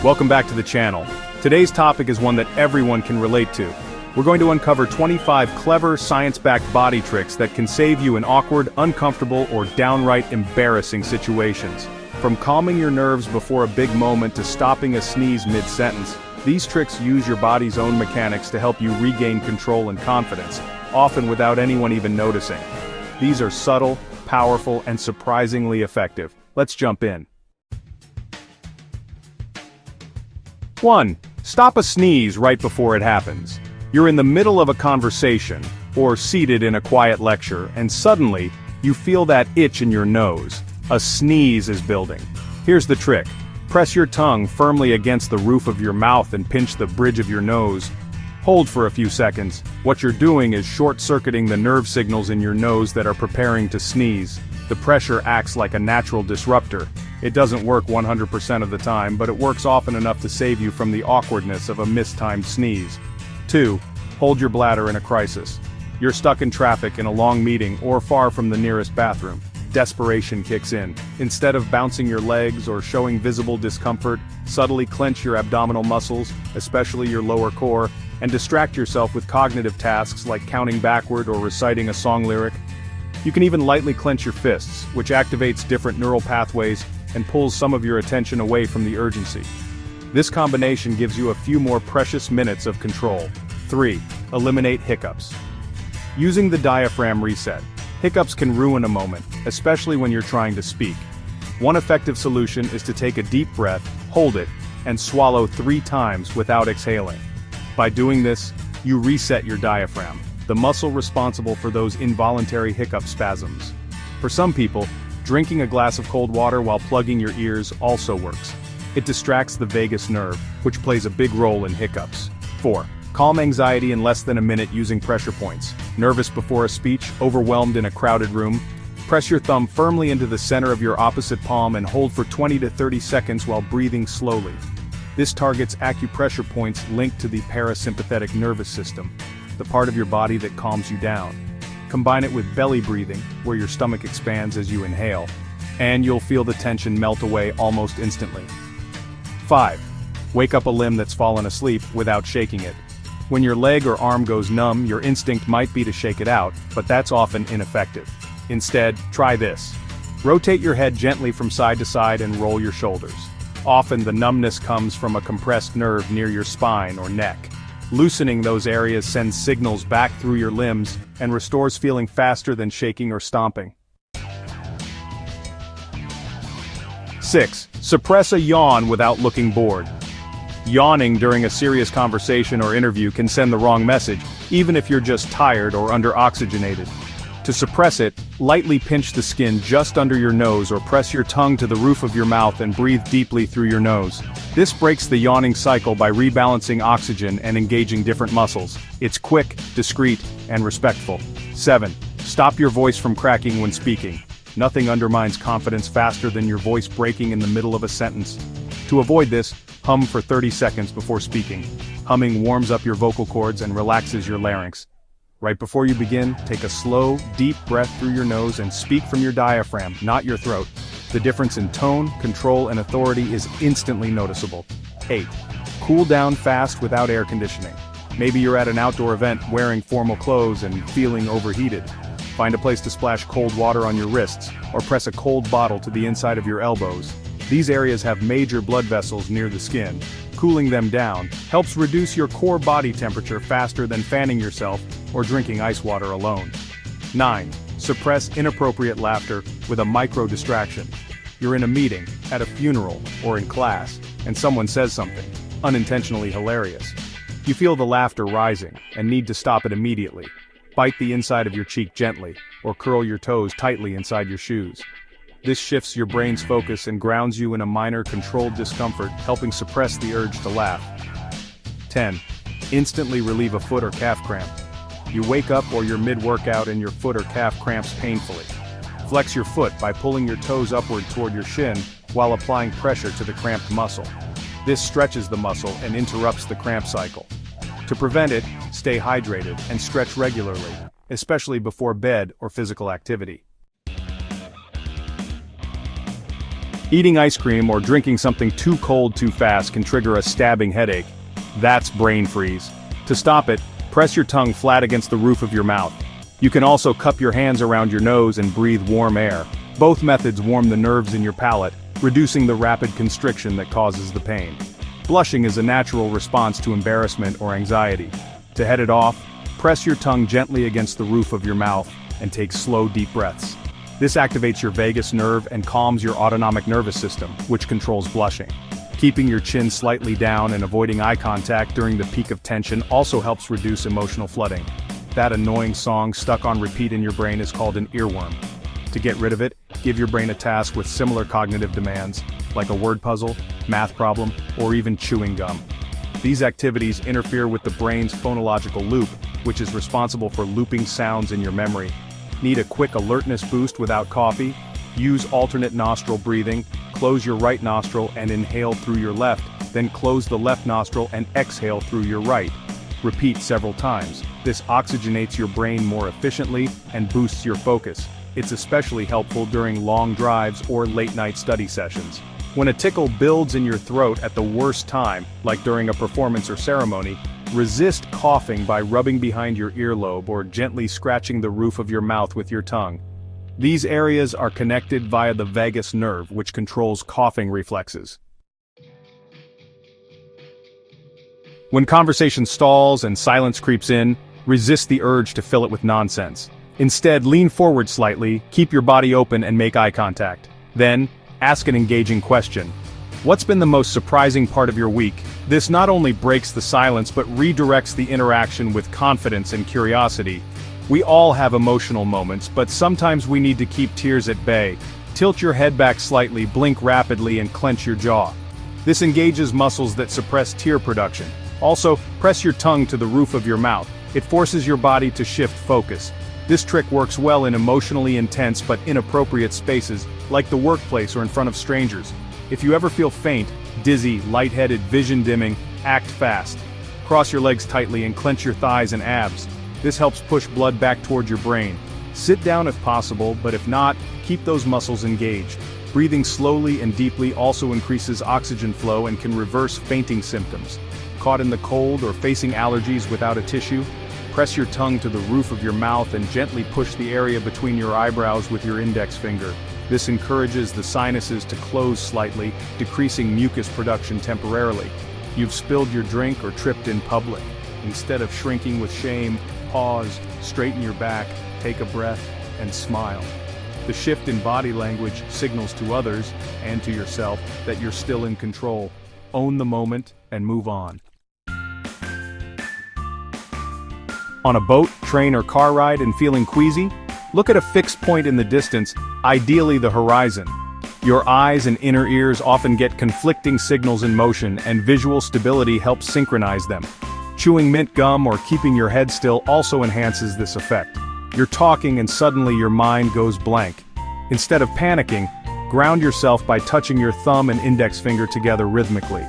Welcome back to the channel. Today's topic is one that everyone can relate to. We're going to uncover 25 clever, science-backed body tricks that can save you in awkward, uncomfortable, or downright embarrassing situations. From calming your nerves before a big moment to stopping a sneeze mid-sentence, these tricks use your body's own mechanics to help you regain control and confidence, often without anyone even noticing. These are subtle, powerful, and surprisingly effective. Let's jump in. 1. Stop a sneeze right before it happens. You're in the middle of a conversation, or seated in a quiet lecture, and suddenly, you feel that itch in your nose. A sneeze is building. Here's the trick. Press your tongue firmly against the roof of your mouth and pinch the bridge of your nose. Hold for a few seconds. What you're doing is short-circuiting the nerve signals in your nose that are preparing to sneeze. The pressure acts like a natural disruptor. It doesn't work 100% of the time, but it works often enough to save you from the awkwardness of a mistimed sneeze. 2. Hold your bladder in a crisis. You're stuck in traffic in a long meeting or far from the nearest bathroom. Desperation kicks in. Instead of bouncing your legs or showing visible discomfort, subtly clench your abdominal muscles, especially your lower core, and distract yourself with cognitive tasks like counting backward or reciting a song lyric. You can even lightly clench your fists, which activates different neural pathways and pulls some of your attention away from the urgency. This combination gives you a few more precious minutes of control. 3. Eliminate hiccups. Using the diaphragm reset. Hiccups can ruin a moment, especially when you're trying to speak. One effective solution is to take a deep breath, hold it, and swallow 3 times without exhaling. By doing this, you reset your diaphragm, the muscle responsible for those involuntary hiccup spasms. For some people, drinking a glass of cold water while plugging your ears also works. It distracts the vagus nerve, which plays a big role in hiccups. 4. Calm anxiety in less than a minute using pressure points. Nervous before a speech, overwhelmed in a crowded room? Press your thumb firmly into the center of your opposite palm and hold for 20 to 30 seconds while breathing slowly. This targets acupressure points linked to the parasympathetic nervous system, the part of your body that calms you down. Combine it with belly breathing, where your stomach expands as you inhale, and you'll feel the tension melt away almost instantly. 5. Wake up a limb that's fallen asleep without shaking it. When your leg or arm goes numb, your instinct might be to shake it out, but that's often ineffective. Instead, try this. Rotate your head gently from side to side and roll your shoulders. Often the numbness comes from a compressed nerve near your spine or neck. Loosening those areas sends signals back through your limbs and restores feeling faster than shaking or stomping. 6. Suppress a yawn without looking bored. Yawning during a serious conversation or interview can send the wrong message, even if you're just tired or under-oxygenated. To suppress it, lightly pinch the skin just under your nose or press your tongue to the roof of your mouth and breathe deeply through your nose. This breaks the yawning cycle by rebalancing oxygen and engaging different muscles. It's quick, discreet, and respectful. 7. Stop your voice from cracking when speaking. Nothing undermines confidence faster than your voice breaking in the middle of a sentence. To avoid this, hum for 30 seconds before speaking. Humming warms up your vocal cords and relaxes your larynx. Right before you begin, take a slow, deep breath through your nose and speak from your diaphragm, not your throat. The difference in tone, control, and authority is instantly noticeable. 8. Cool down fast without air conditioning. Maybe you're at an outdoor event wearing formal clothes and feeling overheated. Find a place to splash cold water on your wrists, or press a cold bottle to the inside of your elbows. These areas have major blood vessels near the skin. Cooling them down helps reduce your core body temperature faster than fanning yourself or drinking ice water alone. 9. Suppress inappropriate laughter with a micro-distraction. You're in a meeting, at a funeral, or in class, and someone says something unintentionally hilarious. You feel the laughter rising and need to stop it immediately. Bite the inside of your cheek gently, or curl your toes tightly inside your shoes. This shifts your brain's focus and grounds you in a minor controlled discomfort, helping suppress the urge to laugh. 10. Instantly relieve a foot or calf cramp. You wake up or you're mid-workout and your foot or calf cramps painfully. Flex your foot by pulling your toes upward toward your shin while applying pressure to the cramped muscle. This stretches the muscle and interrupts the cramp cycle. To prevent it, stay hydrated and stretch regularly, especially before bed or physical activity. Eating ice cream or drinking something too cold too fast can trigger a stabbing headache. That's brain freeze. To stop it, press your tongue flat against the roof of your mouth. You can also cup your hands around your nose and breathe warm air. Both methods warm the nerves in your palate, reducing the rapid constriction that causes the pain. Blushing is a natural response to embarrassment or anxiety. To head it off, press your tongue gently against the roof of your mouth and take slow, deep breaths. This activates your vagus nerve and calms your autonomic nervous system, which controls blushing. Keeping your chin slightly down and avoiding eye contact during the peak of tension also helps reduce emotional flooding. That annoying song stuck on repeat in your brain is called an earworm. To get rid of it, give your brain a task with similar cognitive demands, like a word puzzle, math problem, or even chewing gum. These activities interfere with the brain's phonological loop, which is responsible for looping sounds in your memory. Need a quick alertness boost without coffee? Use alternate nostril breathing. Close your right nostril and inhale through your left, then close the left nostril and exhale through your right. Repeat several times. This oxygenates your brain more efficiently and boosts your focus. It's especially helpful during long drives or late-night study sessions. When a tickle builds in your throat at the worst time, like during a performance or ceremony, resist coughing by rubbing behind your earlobe or gently scratching the roof of your mouth with your tongue. These areas are connected via the vagus nerve, which controls coughing reflexes. When conversation stalls and silence creeps in, resist the urge to fill it with nonsense. Instead, lean forward slightly, keep your body open and make eye contact. Then, ask an engaging question. What's been the most surprising part of your week? This not only breaks the silence but redirects the interaction with confidence and curiosity. We all have emotional moments, but sometimes we need to keep tears at bay. Tilt your head back slightly, blink rapidly, and clench your jaw. This engages muscles that suppress tear production. Also, press your tongue to the roof of your mouth. It forces your body to shift focus. This trick works well in emotionally intense but inappropriate spaces, like the workplace or in front of strangers. If you ever feel faint, dizzy, lightheaded, vision dimming, act fast. Cross your legs tightly and clench your thighs and abs. This helps push blood back toward your brain. Sit down if possible, but if not, keep those muscles engaged. Breathing slowly and deeply also increases oxygen flow and can reverse fainting symptoms. Caught in the cold or facing allergies without a tissue? Press your tongue to the roof of your mouth and gently push the area between your eyebrows with your index finger. This encourages the sinuses to close slightly, decreasing mucus production temporarily. You've spilled your drink or tripped in public. Instead of shrinking with shame, pause, straighten your back, take a breath, and smile. The shift in body language signals to others, and to yourself, that you're still in control. Own the moment, and move on. On a boat, train, or car ride and feeling queasy? Look at a fixed point in the distance, ideally the horizon. Your eyes and inner ears often get conflicting signals in motion, and visual stability helps synchronize them. Chewing mint gum or keeping your head still also enhances this effect. You're talking and suddenly your mind goes blank. Instead of panicking, ground yourself by touching your thumb and index finger together rhythmically.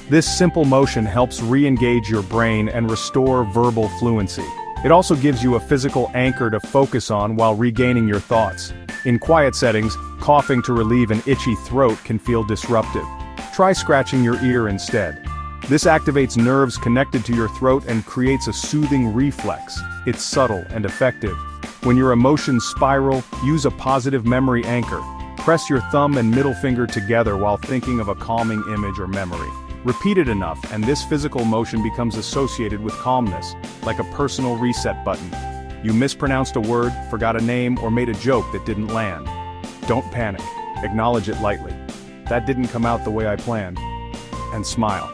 This simple motion helps re-engage your brain and restore verbal fluency. It also gives you a physical anchor to focus on while regaining your thoughts. In quiet settings, coughing to relieve an itchy throat can feel disruptive. Try scratching your ear instead. This activates nerves connected to your throat and creates a soothing reflex. It's subtle and effective. When your emotions spiral, use a positive memory anchor. Press your thumb and middle finger together while thinking of a calming image or memory. Repeat it enough, and this physical motion becomes associated with calmness, like a personal reset button. You mispronounced a word, forgot a name, or made a joke that didn't land. Don't panic. Acknowledge it lightly. That didn't come out the way I planned. And smile.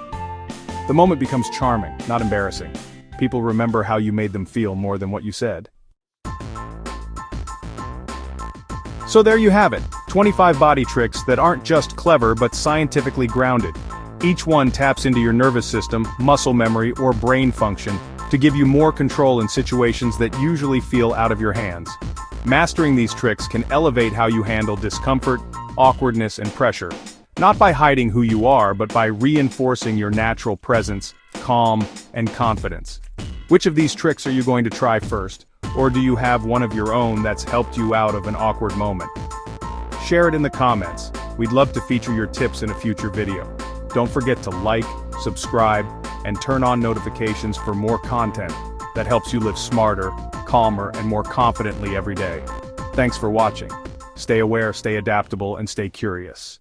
The moment becomes charming, not embarrassing. People remember how you made them feel more than what you said. So there you have it, 25 body tricks that aren't just clever but scientifically grounded. Each one taps into your nervous system, muscle memory, or brain function to give you more control in situations that usually feel out of your hands. Mastering these tricks can elevate how you handle discomfort, awkwardness, and pressure. Not by hiding who you are, but by reinforcing your natural presence, calm, and confidence. Which of these tricks are you going to try first? Or do you have one of your own that's helped you out of an awkward moment? Share it in the comments. We'd love to feature your tips in a future video. Don't forget to like, subscribe, and turn on notifications for more content that helps you live smarter, calmer, and more confidently every day. Thanks for watching. Stay aware, stay adaptable, and stay curious.